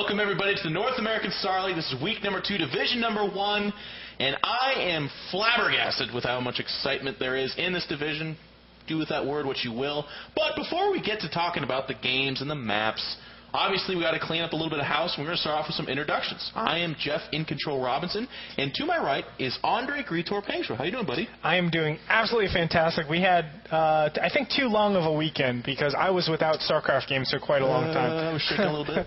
Welcome, everybody, to the North American Star League. This is week number 2, division number 1, and I am flabbergasted with how much excitement there is in this division. Do with that word what you will. But before we get to talking about the games and the maps, obviously we got to clean up a little bit of house, and we're going to start off with some introductions. I am Jeff In Control Robinson, and to my right is Andre Gritor Pangshaw. How you doing, buddy? I am doing absolutely fantastic. We had, I think, too long of a weekend because I was without StarCraft games for quite a long time. I was shaking a little bit.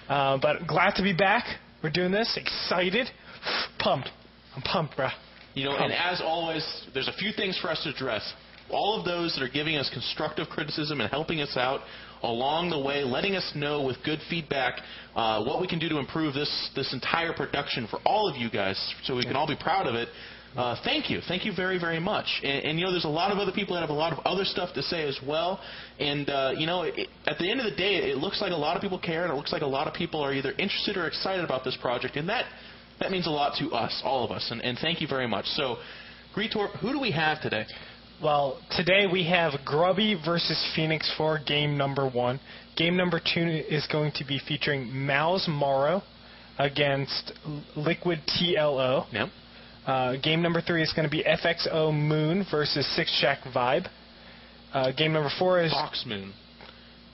But glad to be back. We're doing this. Excited. Pumped. I'm pumped, bro. You know, and as always, there's a few things for us to address. All of those that are giving us constructive criticism and helping us out along the way, letting us know with good feedback what we can do to improve this entire production for all of you guys so we can all be proud of it. Thank you. Thank you very, very much. And, you know, there's a lot of other people that have a lot of other stuff to say as well. And, you know, at the end of the day, it looks like a lot of people care, and it looks like a lot of people are either interested or excited about this project. And that means a lot to us, all of us. And thank you very much. So, Gritor, who do we have today? Well, today we have Grubby versus Phoenix for game number 1. Game number 2 is going to be featuring Mouse Morrow against Liquid TLO. Yep. Game number 3 is going to be FXO Moon versus Six Shack Vibe. Game number 4 is Fox Moon.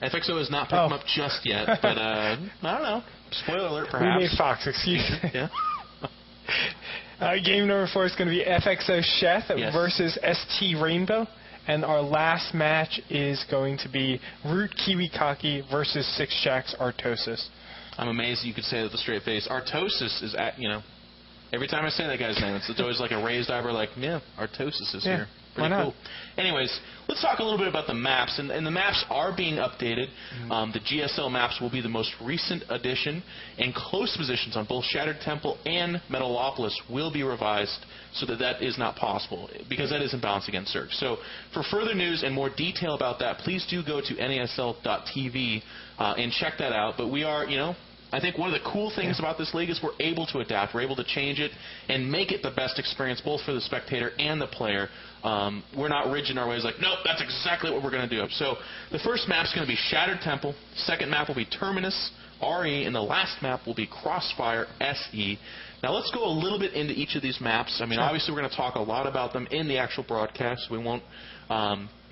FXO has not picked him up just yet, but I don't know. Spoiler alert, perhaps. We made Fox, excuse me. Yeah. Game number 4 is going to be FXO Sheth versus ST Rainbow. And our last match is going to be Root Kiwikaki versus Six Shacks Artosis. I'm amazed you could say that with a straight face. Artosis is at, you know, every time I say that guy's name, it's always like a raised eyebrow, like, yeah, Artosis is here. Pretty cool. Anyways, let's talk a little bit about the maps. And the maps are being updated. The GSL maps will be the most recent addition, and close positions on both Shattered Temple and Metalopolis will be revised so that is not possible, because that is in balance against Zerg. So for further news and more detail about that, please do go to NASL.tv and check that out. But we are, you know, I think one of the cool things about this league is we're able to adapt. We're able to change it and make it the best experience both for the spectator and the player. We're not rigid in our ways like, nope, that's exactly what we're going to do. So the first map's going to be Shattered Temple. Second map will be Terminus, RE, and the last map will be Crossfire, SE. Now let's go a little bit into each of these maps. I mean, obviously we're going to talk a lot about them in the actual broadcast. We won't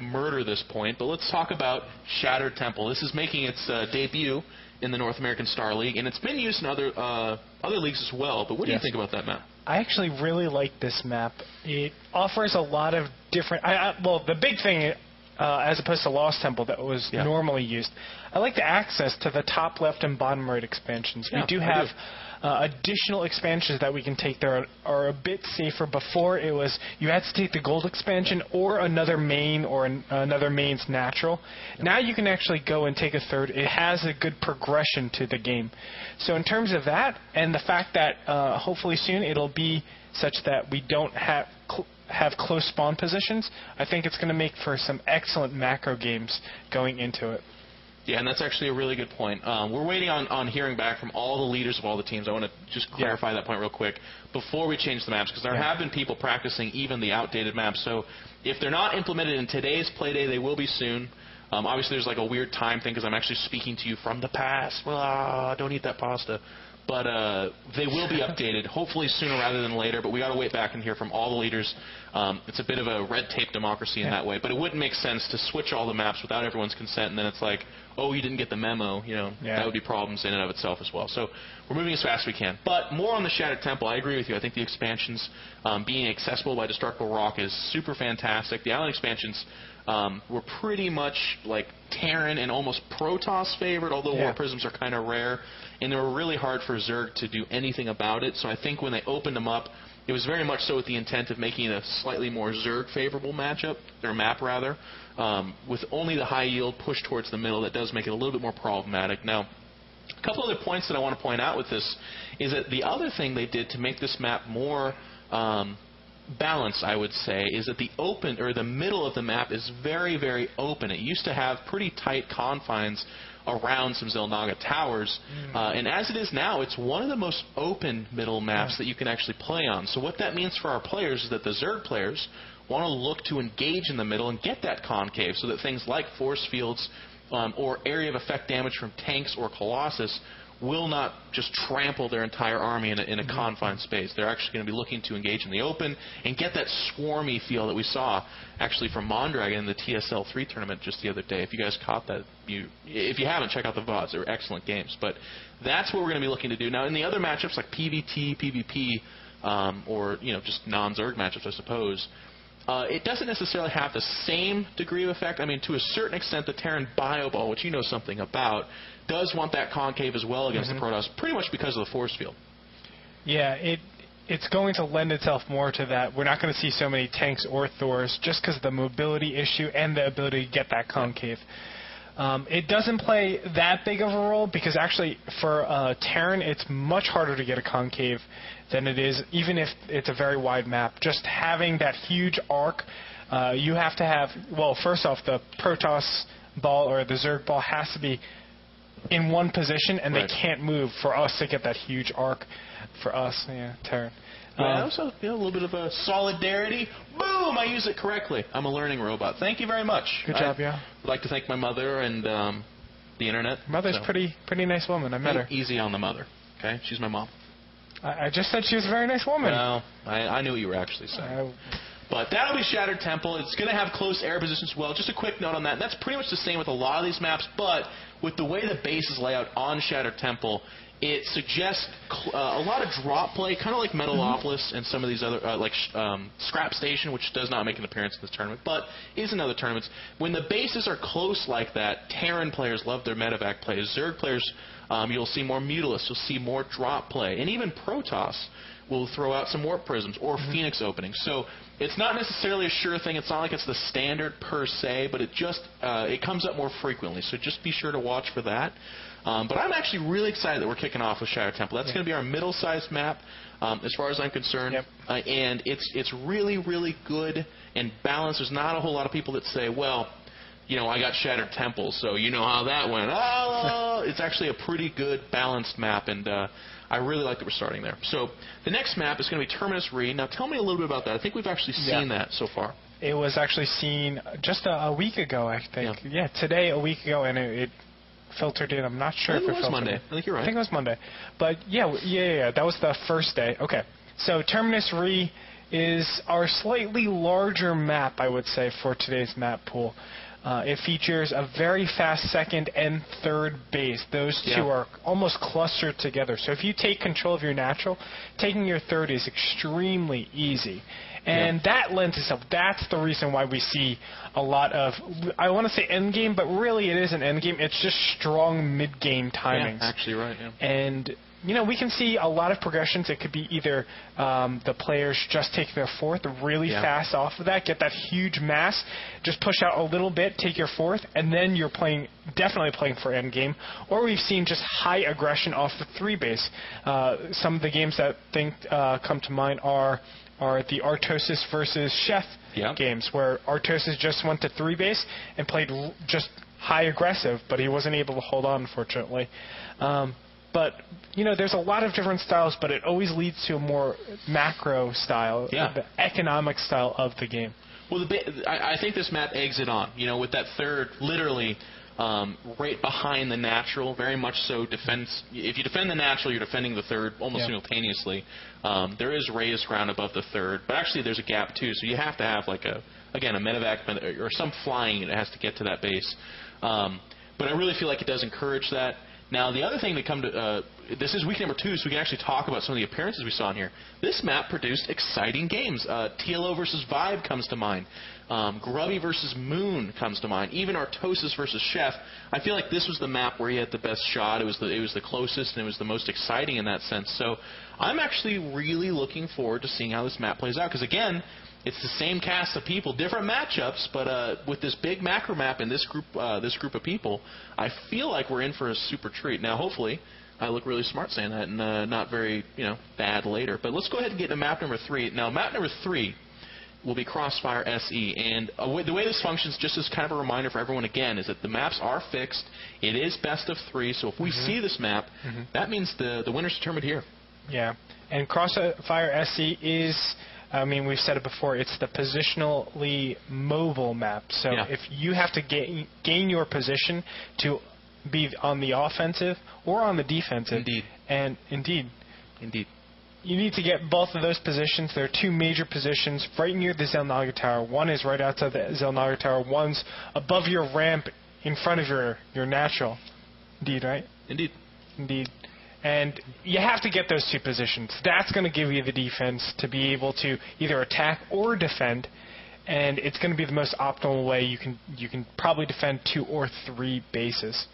murder this point, but let's talk about Shattered Temple. This is making its debut in the North American Star League, and it's been used in other leagues as well. But what do you think about that map? I actually really like this map. It offers a lot of different... well, the big thing, as opposed to Lost Temple that was normally used, I like the access to the top left and bottom right expansions. We do have additional expansions that we can take that are a bit safer. Before, it was you had to take the gold expansion or another main or another main's natural. Now you can actually go and take a third. It has a good progression to the game. So in terms of that, and the fact that hopefully soon it'll be such that we don't have close spawn positions, I think it's going to make for some excellent macro games going into it. Yeah, and that's actually a really good point. We're waiting on hearing back from all the leaders of all the teams. I want to just clarify that point real quick before we change the maps, because there have been people practicing even the outdated maps. So if they're not implemented in today's play day, they will be soon. Obviously, there's like a weird time thing because I'm actually speaking to you from the past. Well, don't eat that pasta. But they will be updated, hopefully sooner rather than later. But we got to wait back and hear from all the leaders. It's a bit of a red tape democracy in that way. But it wouldn't make sense to switch all the maps without everyone's consent, and then it's like, oh, you didn't get the memo. You know, that would be problems in and of itself as well. So we're moving as fast as we can. But more on the Shattered Temple. I agree with you. I think the expansions being accessible by Destructible Rock is super fantastic. The island expansions were pretty much like Terran and almost Protoss favored, although War Prisms are kind of rare. And they were really hard for Zerg to do anything about it. So I think when they opened them up, it was very much so with the intent of making it a slightly more Zerg favorable matchup, or map rather, with only the high yield pushed towards the middle. That does make it a little bit more problematic. Now, a couple other points that I want to point out with this is that the other thing they did to make this map more balanced, I would say, is that the middle of the map is very, very open. It used to have pretty tight confines around some Xel'Naga towers, and as it is now, it's one of the most open middle maps that you can actually play on. So what that means for our players is that the Zerg players want to look to engage in the middle and get that concave so that things like force fields or area of effect damage from tanks or Colossus will not just trample their entire army in a confined space. They're actually going to be looking to engage in the open and get that swarmy feel that we saw actually from Mondragon in the TSL 3 tournament just the other day. If you guys caught that, if you haven't, check out the VODs. They were excellent games. But that's what we're going to be looking to do. Now, in the other matchups like PvT, PvP, or just non-Zerg matchups, I suppose, it doesn't necessarily have the same degree of effect. I mean, to a certain extent, the Terran Bioball, which you know something about, does want that concave as well against the Protoss, pretty much because of the force field. Yeah, it's going to lend itself more to that. We're not going to see so many tanks or Thors just because of the mobility issue and the ability to get that concave. It doesn't play that big of a role because actually for Terran, it's much harder to get a concave than it is, even if it's a very wide map. Just having that huge arc, you have to have, well, first off, the Protoss ball or the Zerg ball has to be in one position, and they can't move for us to get that huge arc for us, Terran. Also, a little bit of a solidarity. Boom! I use it correctly. I'm a learning robot. Thank you very much. Good job, yeah. I'd like to thank my mother and the internet. Mother's pretty nice woman. I met her. Easy on the mother. Okay, she's my mom. I just said she was a very nice woman. Well, I knew what you were actually saying. But that'll be Shattered Temple. It's going to have close air positions as well. Just a quick note on that. That's pretty much the same with a lot of these maps, but with the way the bases lay out on Shattered Temple, it suggests a lot of drop play, kind of like Metalopolis and some of these other, like Scrap Station, which does not make an appearance in this tournament, but is in other tournaments. When the bases are close like that, Terran players love their medevac play. Zerg players, you'll see more Mutalists, you'll see more drop play, and even Protoss will throw out some Warp Prisms or Phoenix openings. So it's not necessarily a sure thing. It's not like it's the standard per se, but it just it comes up more frequently. So just be sure to watch for that. But I'm actually really excited that we're kicking off with Shattered Temple. That's going to be our middle-sized map, as far as I'm concerned. And it's really, really good and balanced. There's not a whole lot of people that say, well, I got Shattered Temple, so you know how that went. Oh, it's actually a pretty good balanced map, and I really like that we're starting there. So the next map is going to be Terminus Re. Now tell me a little bit about that. I think we've actually seen that so far. It was actually seen just a week ago, I think. Yeah, today, a week ago, and it filtered in. I'm not sure if it was Monday. In. I think you're right. I think it was Monday. But yeah. That was the first day. Okay. So Terminus Re is our slightly larger map, I would say, for today's map pool. It features a very fast second and third base. Those two are almost clustered together. So if you take control of your natural, taking your third is extremely easy. And that lends itself. That's the reason why we see a lot of, I want to say endgame, but really it isn't endgame. It's just strong mid-game timings. Yeah, actually right, And we can see a lot of progressions. It could be either the players just take their fourth really fast off of that, get that huge mass, just push out a little bit, take your fourth, and then you're definitely playing for endgame. Or we've seen just high aggression off the three base. Some of the games that come to mind are the Artosis versus Chef games, where Artosis just went to three base and played just high aggressive, but he wasn't able to hold on, unfortunately. But, there's a lot of different styles, but it always leads to a more macro style, the economic style of the game. Well, I think this map eggs it on, with that third literally right behind the natural, very much so defense. If you defend the natural, you're defending the third almost simultaneously. There is raised ground above the third, but actually there's a gap too, so you have to have like a medevac or some flying that has to get to that base. But I really feel like it does encourage that. Now, the other thing that this is week number 2, so we can actually talk about some of the appearances we saw in here. This map produced exciting games. TLO versus Vibe comes to mind. Grubby versus Moon comes to mind. Even Artosis versus Chef. I feel like this was the map where he had the best shot. It was the closest, and it was the most exciting in that sense. So I'm actually really looking forward to seeing how this map plays out, because, again, it's the same cast of people, different matchups, but with this big macro map and this group of people, I feel like we're in for a super treat. Now, hopefully, I look really smart saying that and not very, bad later. But let's go ahead and get to map number 3. Now, map number 3 will be Crossfire SE, and the way this functions, just as kind of a reminder for everyone again, is that the maps are fixed. It is best of 3, so if we see this map, that means the winner's determined here. Yeah, and Crossfire SE is, we've said it before, it's the positionally mobile map. So if you have to gain your position to be on the offensive or on the defensive. Indeed. And indeed. You need to get both of those positions. There are two major positions right near the Xel'Naga Tower. One is right outside the Xel'Naga Tower. One's above your ramp in front of your natural. Indeed, right? Indeed. And you have to get those two positions. That's going to give you the defense to be able to either attack or defend. And it's going to be the most optimal way you can probably defend 2 or 3 bases.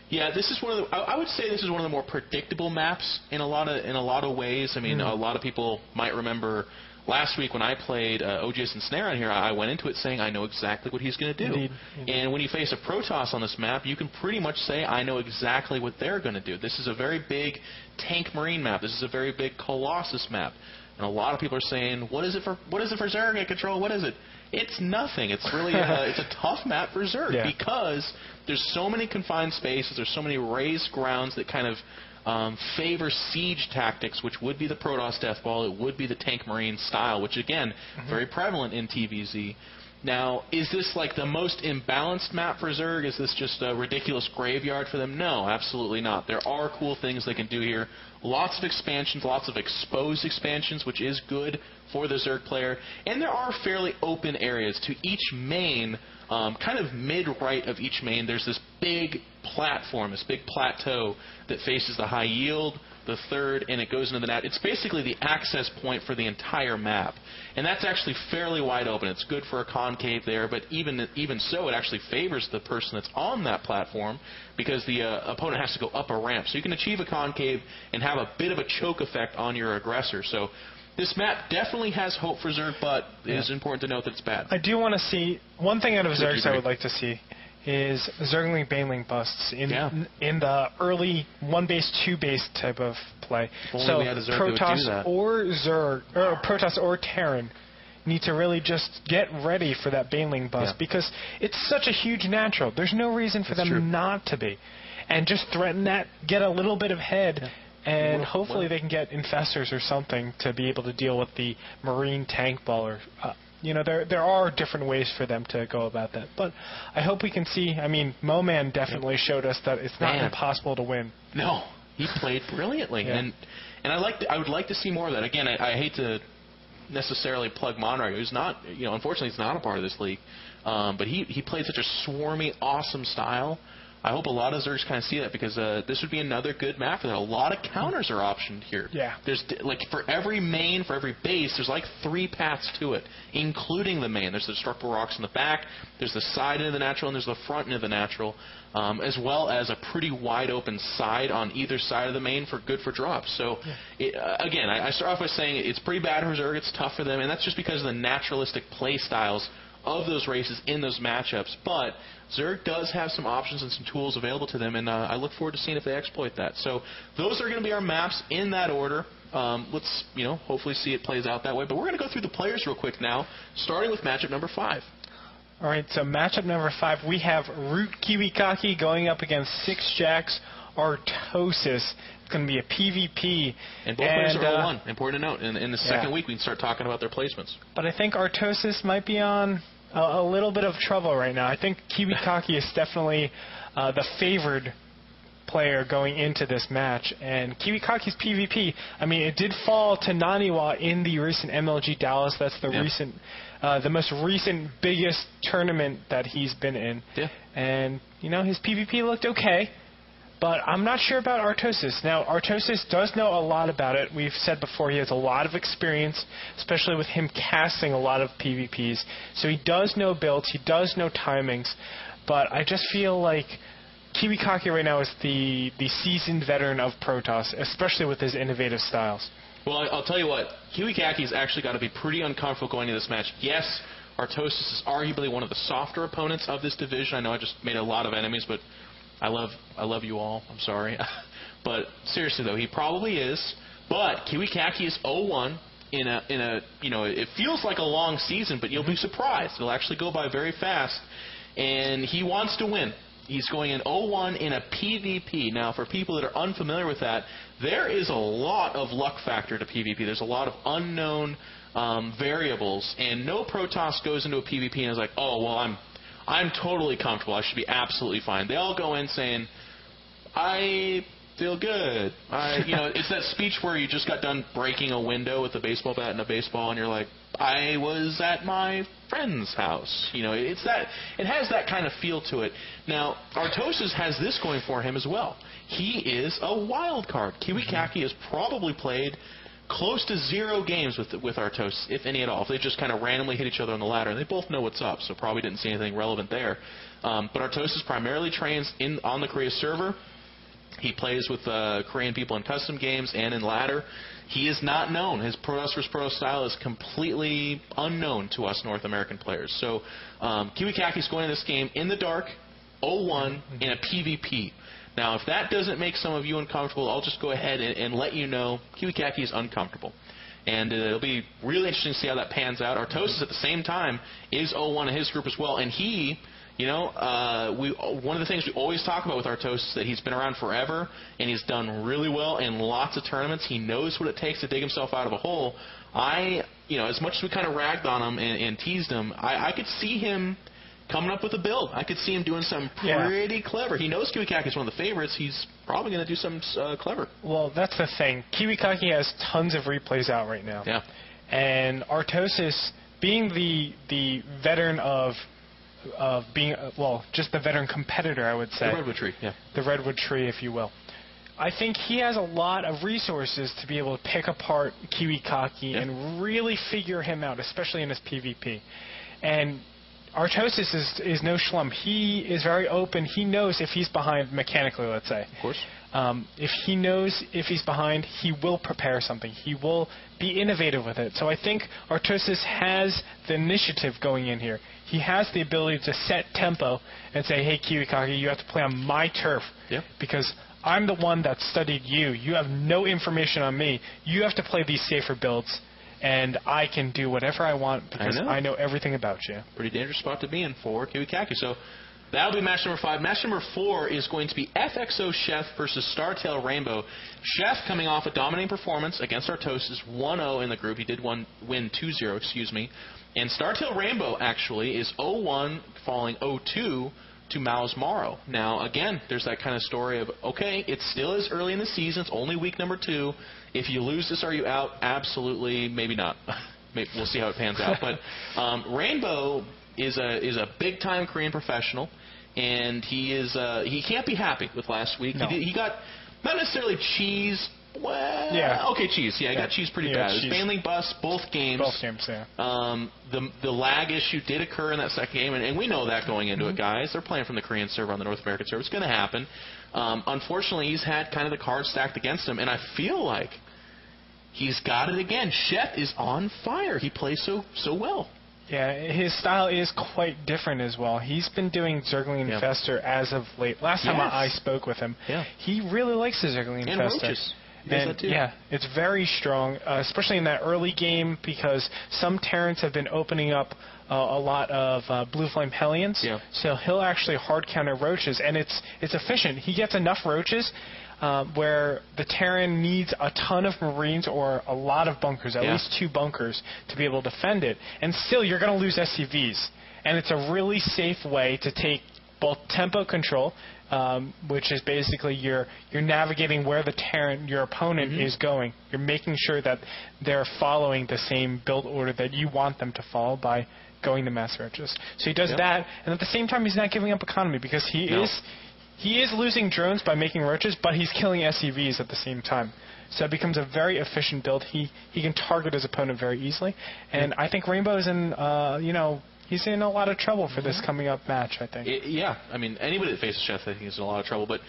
Yeah, this is one of the. I would say this is one of the more predictable maps in a lot of ways. I mean, a lot of people might remember last week when I played OGS and Snare on here. I went into it saying I know exactly what he's going to do. Indeed. And when you face a Protoss on this map, you can pretty much say I know exactly what they're going to do. This is a very big tank marine map. This is a very big Colossus map. And a lot of people are saying, what is it for Zerg at control? What is it? It's nothing. It's really it's a tough map for Zerg because there's so many confined spaces. There's so many raised grounds that kind of favor siege tactics, which would be the Protoss Death Ball. It would be the tank marine style, which again, very prevalent in TVZ. Now, is this like the most imbalanced map for Zerg? Is this just a ridiculous graveyard for them? No, absolutely not. There are cool things they can do here. Lots of expansions, lots of exposed expansions, which is good for the Zerg player. And there are fairly open areas to each main, kind of mid-right of each main. There's this big platform, this big plateau that faces the high yield, the third, and it goes into the net. It's basically the access point for the entire map. And that's actually fairly wide open. It's good for a concave there, but even so, it actually favors the person that's on that platform because the opponent has to go up a ramp. So you can achieve a concave and have a bit of a choke effect on your aggressor. So this map definitely has hope for Zerg, but it is important to note that it's bad. I do want to see, one thing out of Zergs I would like to see is Zergling Baneling busts in the early 1-base, 2-base type of play. So Protoss or Zerg, or Protoss or Terran need to really just get ready for that Baneling bust because it's such a huge natural. There's no reason for them not to be. And just threaten that, get a little bit of head, and hopefully they can get Infestors or something to be able to deal with the Marine Tank Ball or... there are different ways for them to go about that. But I hope we can see, I mean, Moman definitely showed us that it's not impossible to win. No, he played brilliantly. And I would like to see more of that. Again, I hate to necessarily plug Monterey, who's not, unfortunately he's not a part of this league. But he played such a swarmy, awesome style. I hope a lot of Zergs kind of see that because this would be another good map for that. A lot of counters are optioned here. Yeah. There's for every main, for every base, there's like 3 paths to it, including the main. There's the destructible rocks in the back, there's the side into the natural, and there's the front into the natural, as well as a pretty wide open side on either side of the main for drops. So again, I start off by saying it's pretty bad for Zerg. It's tough for them, and that's just because of the naturalistic play styles of those races in those matchups. But Zerg does have some options and some tools available to them, and I look forward to seeing if they exploit that. So those are going to be our maps in that order. Let's hopefully see it plays out that way. But we're going to go through the players real quick now, starting with matchup number 5. All right, so matchup number 5, we have Root Kiwikaki going up against 6 Jacks Artosis. It's going to be a PvP. And both players are 0-1. Important to note. In the second week, we can start talking about their placements. But I think Artosis might be on a little bit of trouble right now. I think Kiwikaki is definitely the favored player going into this match. And Kiwikaki's PvP, I mean, it did fall to Naniwa in the recent MLG Dallas. That's the recent, the most recent, biggest tournament that he's been in. Yeah. And, his PvP looked okay. But I'm not sure about Artosis. Now, Artosis does know a lot about it. We've said before he has a lot of experience, especially with him casting a lot of PvPs. So he does know builds. He does know timings. But I just feel like Kiwikaki right now is the seasoned veteran of Protoss, especially with his innovative styles. Well, I'll tell you what. Kiwikaki's actually got to be pretty uncomfortable going into this match. Yes, Artosis is arguably one of the softer opponents of this division. I know I just made a lot of enemies, but I love you all. I'm sorry. But seriously, though, he probably is. But Kiwikaki is 0-1 in a it feels like a long season, but you'll be surprised. It'll actually go by very fast. And he wants to win. He's going in 0-1 in a PvP. Now, for people that are unfamiliar with that, there is a lot of luck factor to PvP. There's a lot of unknown variables. And no Protoss goes into a PvP and is like, oh, well, I'm totally comfortable. I should be absolutely fine. They all go in saying, I feel good. It's that speech where you just got done breaking a window with a baseball bat and a baseball, and you're like, I was at my friend's house. It's that. It has that kind of feel to it. Now, Artosis has this going for him as well. He is a wild card. Kiwi Kaki has probably played close to 0 games with Artosis, if any at all. If they just kind of randomly hit each other on the ladder, and they both know what's up, so probably didn't see anything relevant there. But Artosis primarily trains on the Korea server. He plays with Korean people in custom games and in ladder. He is not known. His Protoss vs. Protoss style is completely unknown to us North American players. So Kiwi Kaki's going into this game in the dark, 0-1, in a PvP. Now, if that doesn't make some of you uncomfortable, I'll just go ahead and let you know Kiwi Kaki is uncomfortable. And it'll be really interesting to see how that pans out. Artosis, at the same time, is 0-1 in his group as well. And he... one of the things we always talk about with Artosis is that he's been around forever, and he's done really well in lots of tournaments. He knows what it takes to dig himself out of a hole. As much as we kind of ragged on him and teased him, I could see him coming up with a build. I could see him doing something pretty clever. He knows Kiwi Kaki is one of the favorites. He's probably going to do something clever. Well, that's the thing. Kiwi Kaki has tons of replays out right now. Yeah. And Artosis, being the veteran of being, just the veteran competitor, I would say. The Redwood Tree, yeah. The Redwood Tree, if you will. I think he has a lot of resources to be able to pick apart Kiwi Kaki and really figure him out, especially in his PvP. And Artosis is no schlum. He is very open. He knows if he's behind mechanically, let's say. Of course. If he knows if he's behind, he will prepare something. He will be innovative with it. So I think Artosis has the initiative going in here. He has the ability to set tempo and say, hey, Kiwi Kaki, you have to play on my turf because I'm the one that studied you. You have no information on me. You have to play these safer builds, and I can do whatever I want because I know everything about you. Pretty dangerous spot to be in for Kiwi Kaki. So that'll be match number 5. Match number 4 is going to be FXO Chef versus Startail Rainbow. Chef coming off a dominating performance against Artosis, 1-0 in the group. He did win 2-0, excuse me. And Startail Rainbow, actually, is 0-1, falling 0-2 to Mao's Morrow. Now, again, there's that kind of story of, okay, it still is early in the season. It's only week number 2. If you lose this, are you out? Absolutely, maybe not. We'll see how it pans out. But Rainbow is a big-time Korean professional, and he can't be happy with last week. No. He got not necessarily cheese. Well, okay, cheese. Yeah, he got cheese pretty bad. It was mainly bust both games. Both games, yeah. The lag issue did occur in that second game, and we know that going into it, guys. They're playing from the Korean server on the North American server. It's going to happen. Unfortunately, he's had kind of the cards stacked against him, and I feel like he's got it again. Chef is on fire. He plays so well. Yeah, his style is quite different as well. He's been doing Zergling Infestor as of late. Last time I spoke with him, he really likes the Zergling Infestor. And Roaches. Yeah, it's very strong, especially in that early game because some Terrans have been opening up a lot of Blue Flame Hellions. Yeah. So he'll actually hard counter Roaches, and it's efficient. He gets enough Roaches where the Terran needs a ton of Marines or a lot of bunkers, at least 2 bunkers, to be able to defend it. And still, you're going to lose SCVs. And it's a really safe way to take both tempo control, which is basically you're navigating where the Terran, your opponent, is going. You're making sure that they're following the same build order that you want them to follow by going to mass roaches. So he does that, and at the same time, he's not giving up economy because he is losing drones by making roaches, but he's killing SCVs at the same time. So it becomes a very efficient build. He can target his opponent very easily, and I think Rainbow's in he's in a lot of trouble for this coming up match, I think. I mean, anybody that faces Chef, I think, is in a lot of trouble. But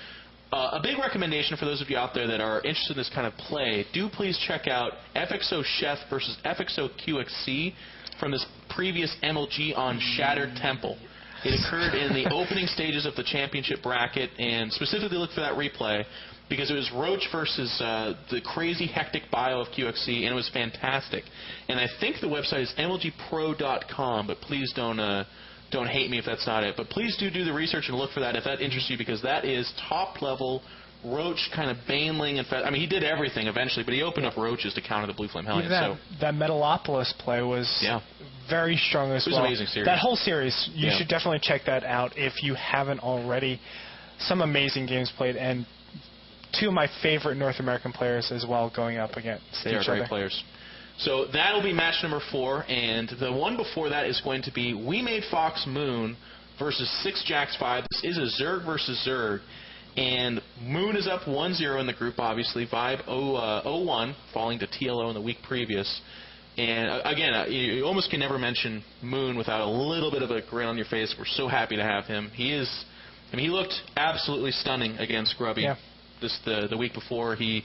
a big recommendation for those of you out there that are interested in this kind of play, do please check out FXO Chef versus FXO QXC from this previous MLG on Shattered Temple. It occurred in the opening stages of the championship bracket, and specifically look for that replay because it was Roach versus the crazy hectic bio of QXC, and it was fantastic. And I think the website is mlgpro.com, but please don't hate me if that's not it. But please do the research and look for that if that interests you, because that is top-level Roach kind of Baneling. I mean, he did everything eventually, but he opened up Roaches to counter the Blue Flame Hellions. That Metalopolis play was very strong as well. It was an amazing series. That whole series, you should definitely check that out if you haven't already. Some amazing games played, and two of my favorite North American players as well going up against each other. They are great players. So that'll be match number 4, and the one before that is going to be We Made Fox Moon versus 6 Jacks 5. This is a Zerg versus Zerg, and Moon is up 1-0 in the group, obviously. Vibe 0-1, falling to TLO in the week previous. And again, you almost can never mention Moon without a little bit of a grin on your face. We're so happy to have him. He looked absolutely stunning against Grubby. Yeah. The week before, he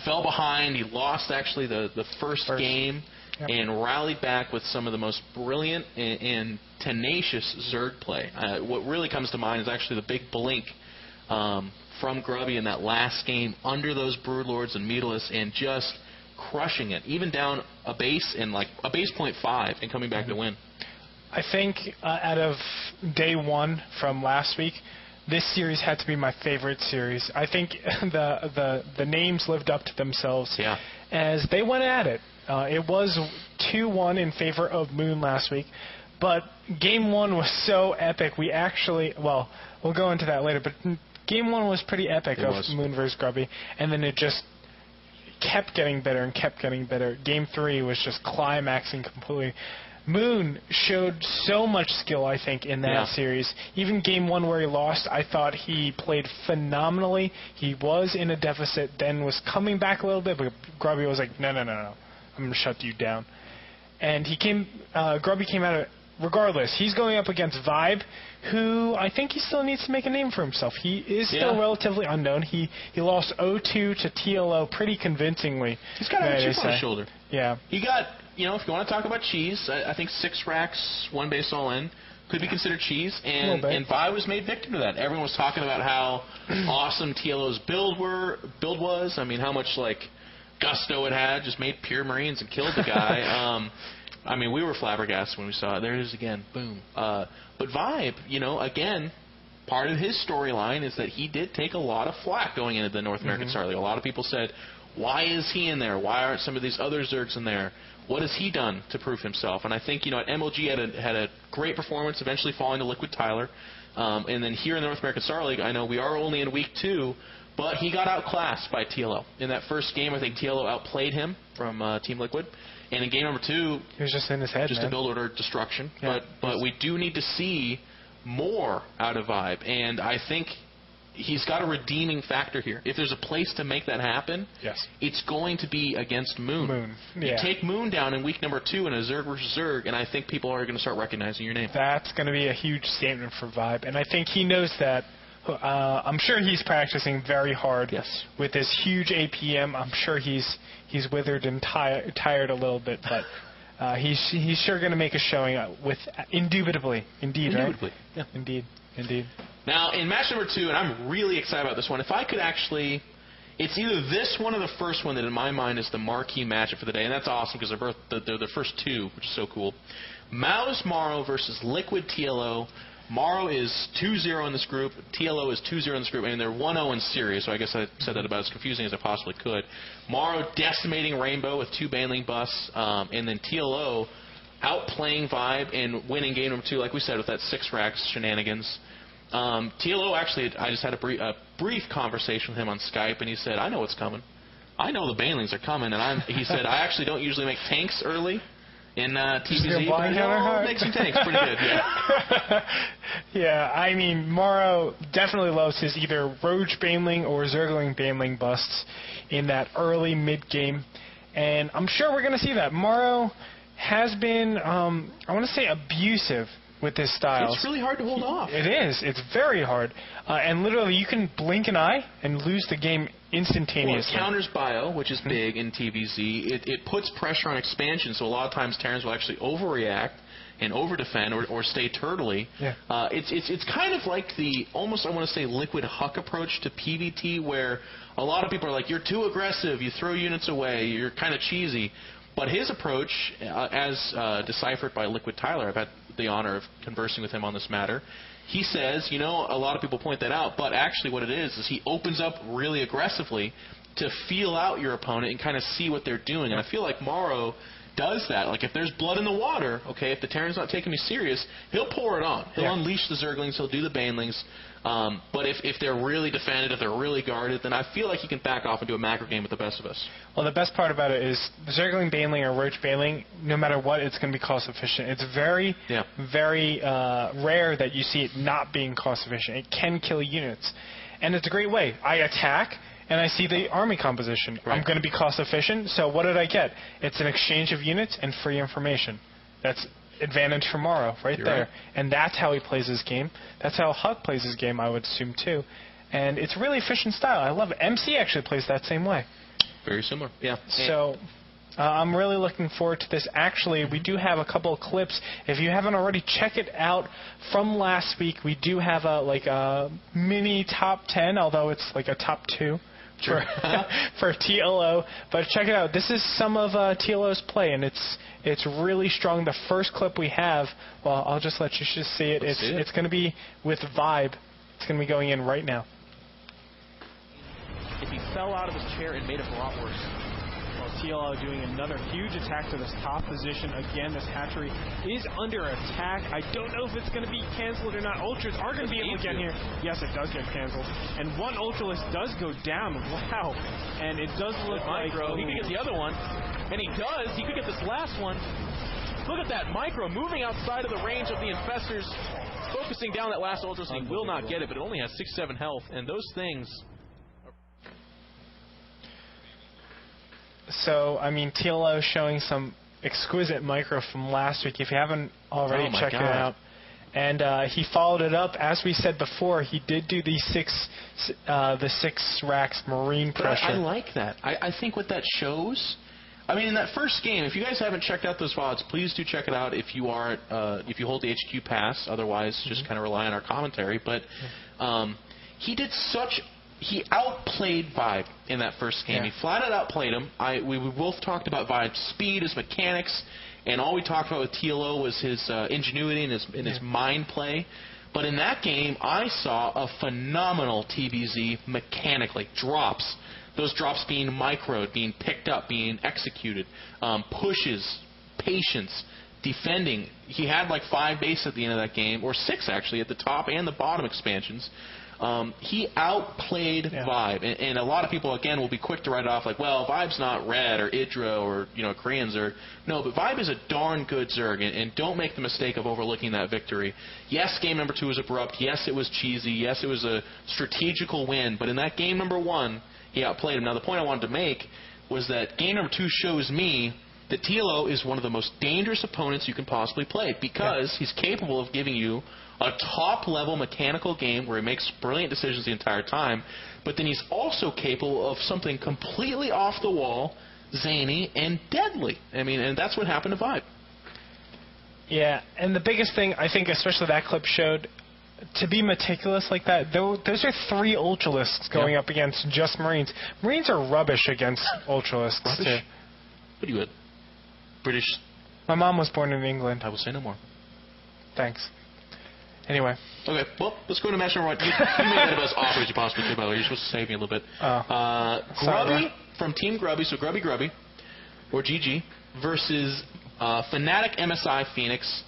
fell behind. He lost actually the first game and rallied back with some of the most brilliant and tenacious Zerg play. What really comes to mind is actually the big blink from Grubby in that last game under those Broodlords and Mutalists, and just crushing it, even down a base and like a base 0.5 and coming back to win. I think out of day 1 from last week, this series had to be my favorite series. I think the names lived up to themselves as they went at it. It was 2-1 in favor of Moon last week, but game 1 was so epic. We actually, well, we'll go into that later, but game 1 was pretty epic of Moon versus Grubby, and then it just kept getting better and kept getting better. Game 3 was just climaxing completely. Moon showed so much skill, I think, in that series. Even game 1 where he lost, I thought he played phenomenally. He was in a deficit, then was coming back a little bit, but Grubby was like, no, I'm going to shut you down. And Grubby came out of it. Regardless, he's going up against Vibe, who I think he still needs to make a name for himself. He is still relatively unknown. He lost 0-2 to TLO pretty convincingly. He's got a chip on his shoulder. Yeah. He got, if you want to talk about cheese, I think 6 racks, 1 base all in, could be considered cheese, and Vibe was made victim to that. Everyone was talking about how awesome TLO's build was. I mean, how much gusto it had, just made pure Marines and killed the guy. I mean, we were flabbergasted when we saw it. There it is again. Boom. But Vibe, again, part of his storyline is that he did take a lot of flack going into the North American Star League. A lot of people said, why is he in there? Why aren't some of these other Zergs in there? What has he done to prove himself? And I think, at MLG had a great performance, eventually falling to Liquid Tyler. And then here in the North American Star League, I know we are only in week 2, but he got outclassed by TLO. In that first game, I think TLO outplayed him from Team Liquid. And in game number 2, he was just in his head, a build order destruction. Yeah. But we do need to see more out of Vibe, and I think he's got a redeeming factor here. If there's a place to make that happen, it's going to be against Moon. You take Moon down in week number 2 in a Zerg versus Zerg, and I think people are going to start recognizing your name. That's going to be a huge statement for Vibe, and I think he knows that. I'm sure he's practicing very hard with this huge APM. I'm sure he's withered and tired a little bit, but he's sure going to make a showing with indubitably. Right? Yeah. Indeed. Now, in match number 2, and I'm really excited about this one, if I could actually... It's either this one or the first one that in my mind is the marquee matchup for the day, and that's awesome because they're the first 2, which is so cool. Mao's Morrow versus Liquid TLO. Morrow is 2-0 in this group. TLO is 2-0 in this group. I mean, they're 1-0 in series, so I guess I said that about as confusing as I possibly could. Morrow decimating Rainbow with 2 Baneling busts, and then TLO outplaying Vibe and winning game number 2, like we said, with that 6 racks shenanigans. TLO, actually, I just had a brief conversation with him on Skype, and he said, I know what's coming. I know the Banelings are coming, and he said, I actually don't usually make tanks early in TVZ, but I'll make some tanks. Pretty good, yeah, I mean, Morrow definitely loves his either Roach Baneling or Zergling Baneling busts in that early mid-game, and I'm sure we're going to see that. Morrow has been, I want to say, abusive with his style. It's really hard to hold off. It is. It's very hard. And literally, you can blink an eye and lose the game instantaneously. Well, it counters bio, which is big in TVZ. It puts pressure on expansion, so a lot of times Terrans will actually overreact and overdefend or stay turtly. Yeah. It's kind of like the, almost I want to say, Liquid Huck approach to PvT, where a lot of people are like, you're too aggressive, you throw units away, you're kind of cheesy. But his approach, as deciphered by Liquid Tyler, I've had the honor of conversing with him on this matter, he says, a lot of people point that out, but actually what it is he opens up really aggressively to feel out your opponent and kind of see what they're doing. And I feel like Morrow does that. Like, if there's blood in the water, okay, if the Terran's not taking me serious, he'll pour it on. He'll unleash the Zerglings, he'll do the Banelings. But if they're really defended, if they're really guarded, then I feel like he can back off and do a macro game with the best of us. Well, the best part about it is the Zergling Baneling or Roach Baneling, no matter what, it's going to be cost efficient. It's very, very rare that you see it not being cost efficient. It can kill units. And it's a great way. I attack, and I see the army composition. Right. I'm going to be cost efficient, so what did I get? It's an exchange of units and free information. That's advantage for Morrow right there. Right. And that's how he plays his game. That's how Huck plays his game, I would assume, too. And it's a really efficient style. I love it. MC actually plays that same way. Very similar, yeah. So I'm really looking forward to this. Actually, we do have a couple of clips. If you haven't already, check it out from last week. We do have a mini top 10, although it's like a top 2 for TLO. But check it out. This is some of TLO's play, and it's really strong. The first clip we have, well, I'll just let you just see it. It's going to be with Vibe. It's going to be going in right now. If he fell out of his chair and made a bratwurst. TLO doing another huge attack to this top position. Again, this hatchery is under attack. I don't know if it's going to be canceled or not. Ultras are going to be able to get here. Yes, it does get canceled. And one Ultralist does go down. Wow. And it does look like... He could get the other one. And he does. He could get this last one. Look at that Micro moving outside of the range of the Infestors. Focusing down that last Ultras. He will not get it, but it only has 6-7 health. And those things... So, I mean, TLO showing some exquisite micro from last week. If you haven't already, check it out. And he followed it up, as we said before. He did do the six racks marine pressure. I like that. I think what that shows. I mean, in that first game, if you guys haven't checked out those VODs, please do check it out. If you are, if you hold the HQ pass, otherwise, just kind of rely on our commentary. But he did such. He outplayed Vibe in that first game. He flat out outplayed him. We both talked about Vibe's speed, his mechanics, and all we talked about with TLO was his ingenuity and his mind play. But in that game, I saw a phenomenal TBZ mechanically. Drops. Those drops being microed, being picked up, being executed. Pushes, patience, defending. He had like 5 base at the end of that game, or 6 actually, at the top and the bottom expansions. He outplayed Vibe, and a lot of people again will be quick to write it off like, well, Vibe's not Red or Idra or Korean Zerg. No, but Vibe is a darn good Zerg, and don't make the mistake of overlooking that victory. Yes, game number 2 was abrupt. Yes, it was cheesy. Yes, it was a strategical win. But in that game number 1, he outplayed him. Now, the point I wanted to make was that game number 2 shows me that TLO is one of the most dangerous opponents you can possibly play because he's capable of giving you a top-level mechanical game where he makes brilliant decisions the entire time, but then he's also capable of something completely off the wall, zany, and deadly. I mean, and that's what happened to Vibe. Yeah, and the biggest thing, I think, especially that clip showed, to be meticulous like that, those are 3 Ultralists going up against just Marines. Marines are rubbish against Ultralists. Rubbish? What are you, a British? My mom was born in England. I will say no more. Thanks. Anyway. Okay, well, let's go to match number 1. You made the best offers you possibly could, by the way. You're supposed to save me a little bit. Grubby from Team Grubby, so Grubby, or GG, versus Fnatic MSI Phoenix.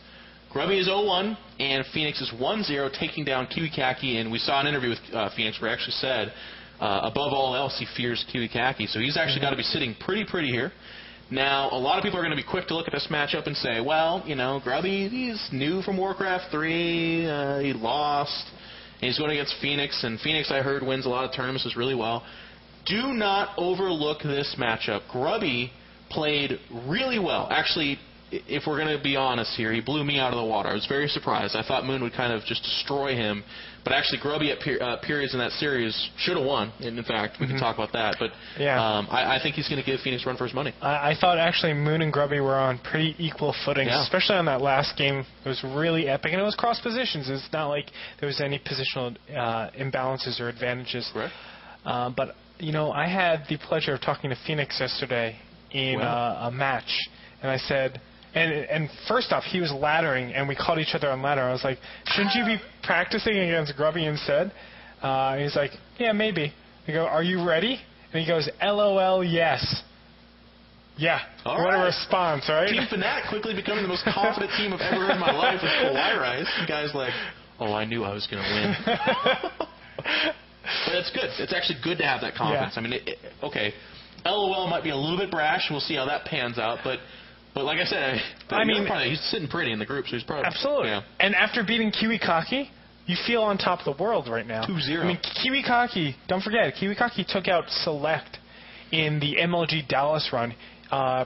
Grubby is 0-1, and Phoenix is 1-0, taking down Kiwi Kaki. And we saw an interview with Phoenix where he actually said, above all else, he fears Kiwi Kaki. So he's actually got to be sitting pretty here. Now, a lot of people are going to be quick to look at this matchup and say, well, Grubby, he's new from Warcraft 3, he lost, and he's going against Phoenix, and Phoenix, I heard, wins a lot of tournaments, does really well. Do not overlook this matchup. Grubby played really well. Actually, if we're going to be honest here, he blew me out of the water. I was very surprised. I thought Moon would kind of just destroy him. But actually, Grubby at periods in that series should have won. And in fact, we can talk about that. But I think he's going to give Phoenix a run for his money. I thought actually Moon and Grubby were on pretty equal footing, especially on that last game. It was really epic. And it was cross positions. It's not like there was any positional imbalances or advantages. Correct. But, I had the pleasure of talking to Phoenix yesterday in a match. And I said... And first off, he was laddering, and we called each other on ladder. I was like, shouldn't you be practicing against Grubby instead? He's like, yeah, maybe. I go, are you ready? And he goes, LOL, yes. Yeah. All what right. a response, right? Team Fnatic quickly becoming the most confident team I've ever heard in my life with Polarized. The guy's like, oh, I knew I was going to win. But it's good. It's actually good to have that confidence. Yeah. I mean, okay, LOL might be a little bit brash. We'll see how that pans out. But like I said, he's sitting pretty in the group, so he's probably... Absolutely. Yeah. And after beating Kiwikaki, you feel on top of the world right now. 2-0. I mean, Kiwikaki, don't forget, Kiwikaki took out Select in the MLG Dallas run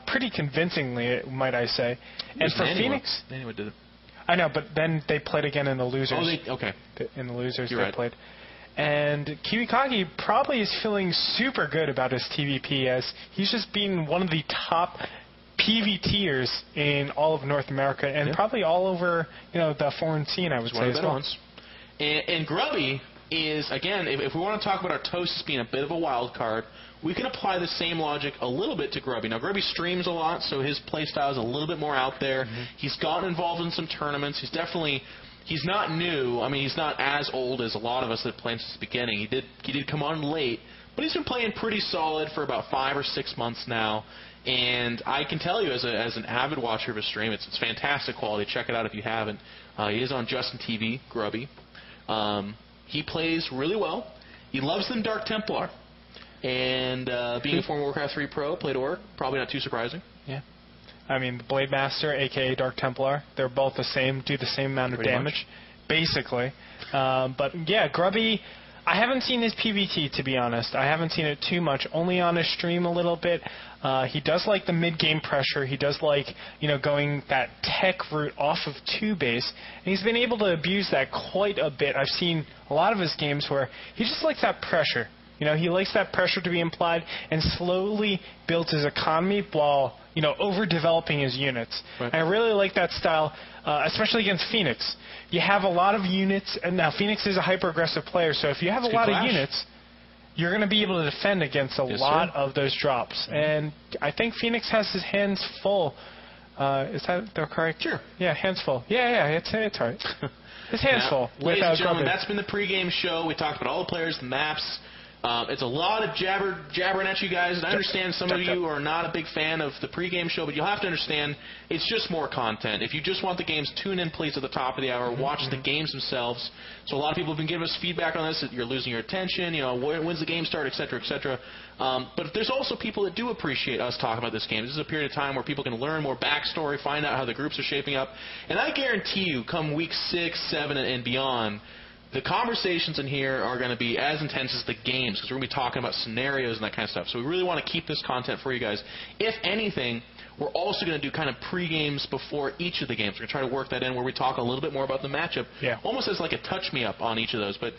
pretty convincingly, might I say. And for Phoenix... Anyone did it. I know, but then they played again in the losers. Oh, okay. In the losers, You're they right. played. And Kiwikaki probably is feeling super good about his TVP, as he's just been one of the top PVTers in all of North America and probably all over the foreign scene, I would say, as well. And Grubby is, again, if we want to talk about our Toast being a bit of a wild card, we can apply the same logic a little bit to Grubby. Now, Grubby streams a lot, so his play style is a little bit more out there. Mm-hmm. He's gotten involved in some tournaments. He's not new. I mean, he's not as old as a lot of us that played since the beginning. He did come on late, but he's been playing pretty solid for about 5 or 6 months now. And I can tell you, as an avid watcher of his stream, it's fantastic quality. Check it out if you haven't. He is on Justin TV, Grubby. He plays really well. He loves them Dark Templar. And being a former Warcraft 3 pro, played Orc, probably not too surprising. Yeah. I mean, the Blade Master, a.k.a. Dark Templar, they're both the same, do the same amount of damage, basically. But, yeah, Grubby, I haven't seen his PVT, to be honest. I haven't seen it too much, only on his stream a little bit. He does like the mid-game pressure. He does like, going that tech route off of 2-base. And he's been able to abuse that quite a bit. I've seen a lot of his games where he just likes that pressure. He likes that pressure to be implied and slowly builds his economy while, overdeveloping his units. Right. I really like that style, especially against Phoenix. You have a lot of units, and now Phoenix is a hyper-aggressive player, so if you have a lot of units, you're going to be able to defend against a lot of those drops. Mm-hmm. And I think Phoenix has his hands full. Is that correct? Sure. Yeah, hands full. Yeah, it's all right. His hands full. Ladies and gentlemen, that's been the pregame show. We talked about all the players, the maps. It's a lot of jabbering at you guys, and I understand some of you are not a big fan of the pregame show, but you'll have to understand it's just more content. If you just want the games, tune in, please, at the top of the hour. Watch the games themselves. So a lot of people have been giving us feedback on this, that you're losing your attention, when's the game start, et cetera, et cetera. But there's also people that do appreciate us talking about this game. This is a period of time where people can learn more backstory, find out how the groups are shaping up. And I guarantee you, come week 6, 7, and beyond, the conversations in here are going to be as intense as the games, because we're going to be talking about scenarios and that kind of stuff. So we really want to keep this content for you guys. If anything, we're also going to do kind of pre-games before each of the games. We're going to try to work that in where we talk a little bit more about the matchup, almost as like a touch-me-up on each of those. But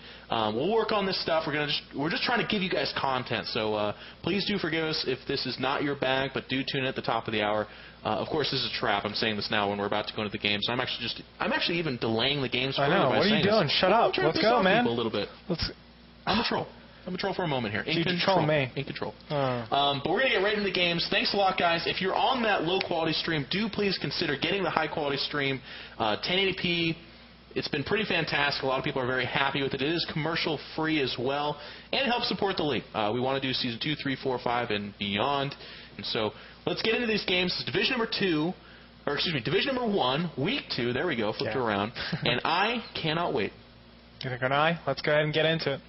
we'll work on this stuff. We're just trying to give you guys content. So please do forgive us if this is not your bag, but do tune in at the top of the hour. Of course, this is a trap. I'm saying this now when we're about to go into the games. So I'm actually even delaying the games. I know. What are you doing? Shut up. Let's go, man. A little bit. I'm a troll. I'm a troll for a moment here. In control. In control. But we're going to get right into the games. Thanks a lot, guys. If you're on that low-quality stream, do please consider getting the high-quality stream. 1080p. It's been pretty fantastic. A lot of people are very happy with it. It is commercial-free as well, and it helps support the league. We want to do Season 2, 3, 4, 5, and beyond. And so let's get into these games. This is Division number 1, Week 2. There we go. Flipped it around. And I cannot wait. You think an eye? Let's go ahead and get into it.